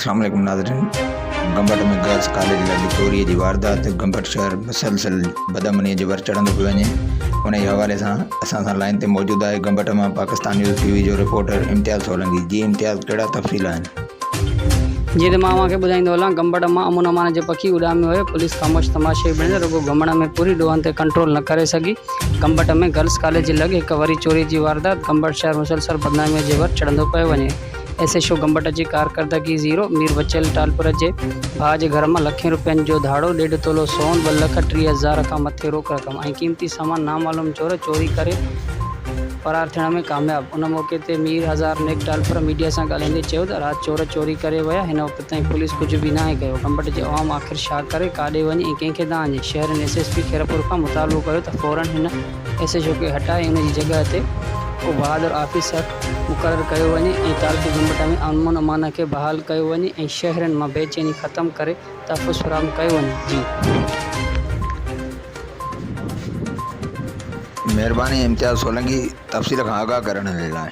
अस्सलाम वालेकुम नाज़रीन। गमबट में गर्ल्स ڪاليج लॻी चोरी जी वारदात गमबट शहर مسلسل بدامنيء जे वर चढ़ंदो पियो वञे। उन जे हवाले सां असां सां लाइन ते मौजूदु आहे गमबट मां पाकिस्तान न्यूज़ टीवी जो रिपोर्टर امتياز سولنگي। जी امتياز, कहिड़ा तफ़सील आहिनि? जी त मां तव्हांखे ॿुधाईंदो हलां। गमबट मां अमान जे पखी उॾामी हुयो। पुलिस खामोश तमाशाई बणिल रुगो घमण में पूरी ॾोहन ते कंट्रोल न करे सघी। गमबट में गर्ल्स ڪاليج लॻे हिकु वरी चोरी जी वारदात गमबट शहर مسلسل بدامنيء जे वर चढ़ंदो पियो वञे। एसएचओ गमबट जी कारकردگي ज़ीरो मीर बचियल टालपर जे भाउ जे घर मां लखين रुपयनि जो धाड़ो, 1.5 तोलो सोन, 2,30,000 खां मथे रोक रक़म ऐं क़ीमती सामान नामालूम चोर चोरी करे फरार थियण में कामयाब। उन मौके ते मीर हज़ार नेक टालपर मीडिया सां ॻाल्हाईंदे चयो त राति चोर चोरी करे विया। हिन वक़्त ताईं पुलिस कुझु बि नाहे कयो। गमबट जे अवाम आख़िर छा करे, काॾे वञे ऐं कंहिंखे था आणे। शहर एसएसपी खैरपुर खां मुतालबो कयो त फौरन हिन एसएचओ खे हटाए उन जी जॻह ते को बहादुर ऑफिसर मुक़ररु कयो वञे ऐं तारीख़ी गमबट में अमन अमान खे बहाल कयो वञे ऐं शहरनि मां बेचैनी ख़तमु करे तहफ़ुज़ फ़राहम कयो वञे। जी महिरबानी इम्तियाज़ सोलंगी तफ़सील खां आगाह करण जे लाइ।